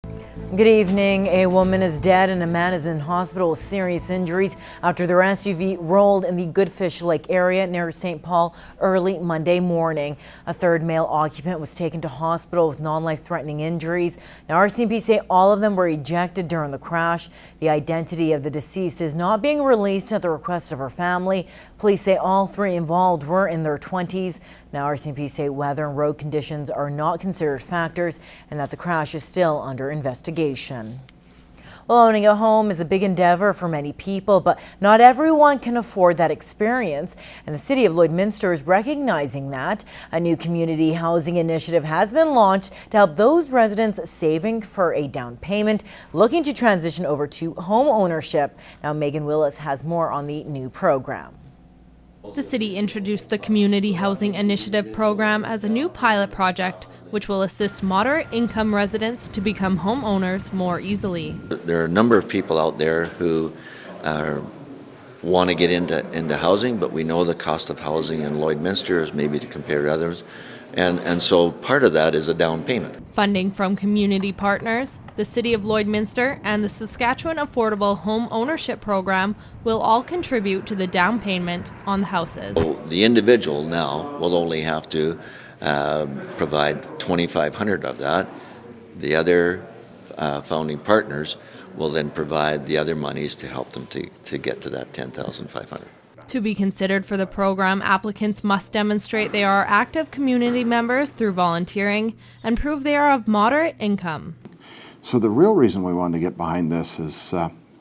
Good evening. A woman is dead and a man is in hospital with serious injuries after their SUV rolled in the Goodfish Lake area near St. Paul early Monday morning. A third male occupant was taken to hospital with non-life-threatening injuries. Now, RCMP say all of them were ejected during the crash. The identity of the deceased is not being released at the request of her family. Police say all three involved were in their 20s. Now, RCMP say weather and road conditions are not considered factors and that the crash is still under investigation. Well, owning a home is a big endeavor for many people, but not everyone can afford that experience. And the city of Lloydminster is recognizing that. A new community housing initiative has been launched to help those residents saving for a down payment, looking to transition over to home ownership. Now, Megan Willis has more on the new program. The city introduced the Community Housing Initiative program as a new pilot project, which will assist moderate-income residents to become homeowners more easily. There are a number of people out there who want to get into housing, but we know the cost of housing in Lloydminster is maybe to compare to others. And so part of that is a down payment. Funding from community partners, the City of Lloydminster, and the Saskatchewan Affordable Home Ownership Program will all contribute to the down payment on the houses. So the individual now will only have to provide $2,500 of that. The other founding partners will then provide the other monies to help them to get to that $10,500. To be considered for the program, applicants must demonstrate they are active community members through volunteering and prove they are of moderate income. So the real reason we wanted to get behind this is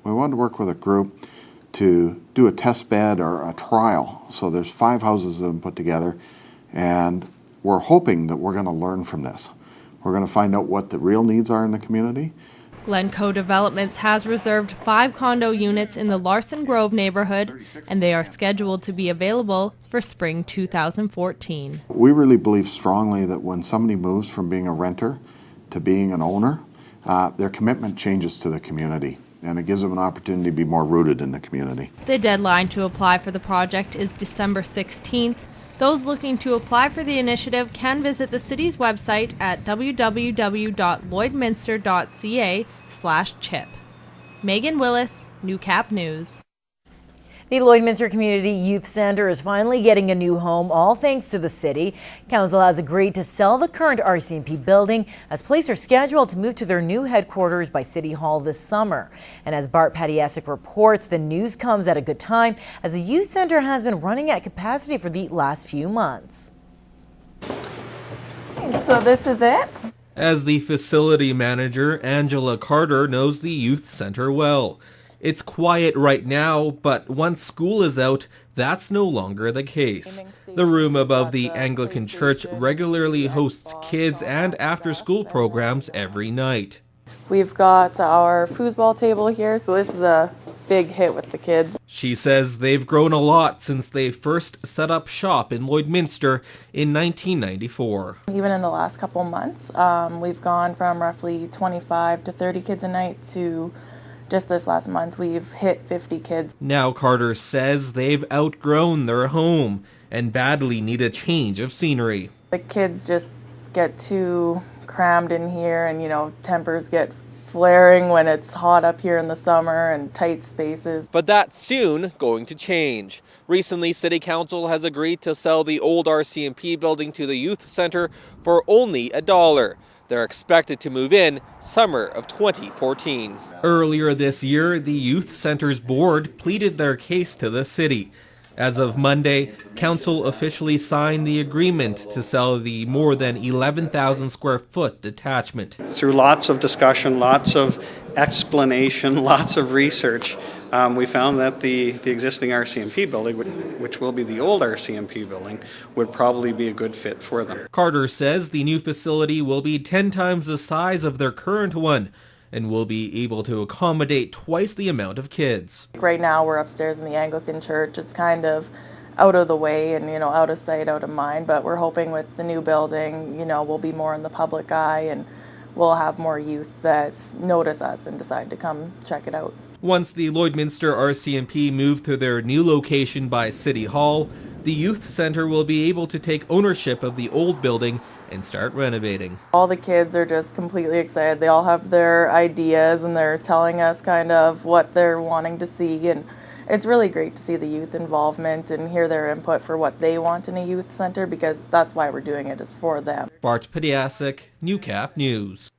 we wanted to work with a group to do a test bed or a trial. So there's 5 houses that have been put together, and we're hoping that we're going to learn from this. We're going to find out what the real needs are in the community. Glencoe Developments has reserved 5 condo units in the Larson Grove neighborhood, and they are scheduled to be available for spring 2014. We really believe strongly that when somebody moves from being a renter to being an owner, their commitment changes to the community, and it gives them an opportunity to be more rooted in the community. The deadline to apply for the project is December 16th. Those looking to apply for the initiative can visit the city's website at www.lloydminster.ca/CHIP. Megan Willis, Newcap News. The Lloydminster Community Youth Centre is finally getting a new home, all thanks to the city. Council has agreed to sell the current RCMP building as police are scheduled to move to their new headquarters by City Hall this summer. And as Bart Patiesic reports, the news comes at a good time as the Youth Centre has been running at capacity for the last few months. So this is it? As the facility manager, Angela Carter knows the youth center well. It's quiet right now, but once school is out, that's no longer the case. The room above the Anglican Church regularly hosts kids and after-school programs every night. We've got our foosball table here, so this is a big hit with the kids. She says they've grown a lot since they first set up shop in Lloydminster in 1994. Even in the last couple months, we've gone from roughly 25 to 30 kids a night to just this last month, we've hit 50 kids. Now Carter says they've outgrown their home and badly need a change of scenery. The kids just get too crammed in here, and tempers get flaring when it's hot up here in the summer and tight spaces. But that's soon going to change. Recently, City Council has agreed to sell the old RCMP building to the Youth Centre for only $1. They're expected to move in summer of 2014. Earlier this year, the Youth Centre's board pleaded their case to the city. As of Monday, Council officially signed the agreement to sell the more than 11,000 square foot detachment. Through lots of discussion, lots of explanation, lots of research, we found that the existing RCMP building, which will be the old RCMP building, would probably be a good fit for them. Carter says the new facility will be 10 times the size of their current one and will be able to accommodate twice the amount of kids. Right now we're upstairs in the Anglican Church. It's kind of out of the way and out of sight, out of mind, but we're hoping with the new building, we'll be more in the public eye and we'll have more youth that notice us and decide to come check it out. Once the Lloydminster RCMP move to their new location by City Hall, the Youth Centre will be able to take ownership of the old building and start renovating. All the kids are just completely excited. They all have their ideas and they're telling us kind of what they're wanting to see, and it's really great to see the youth involvement and hear their input for what they want in a youth center, because that's why we're doing it, is for them. Bart Pediasic, Newcap News.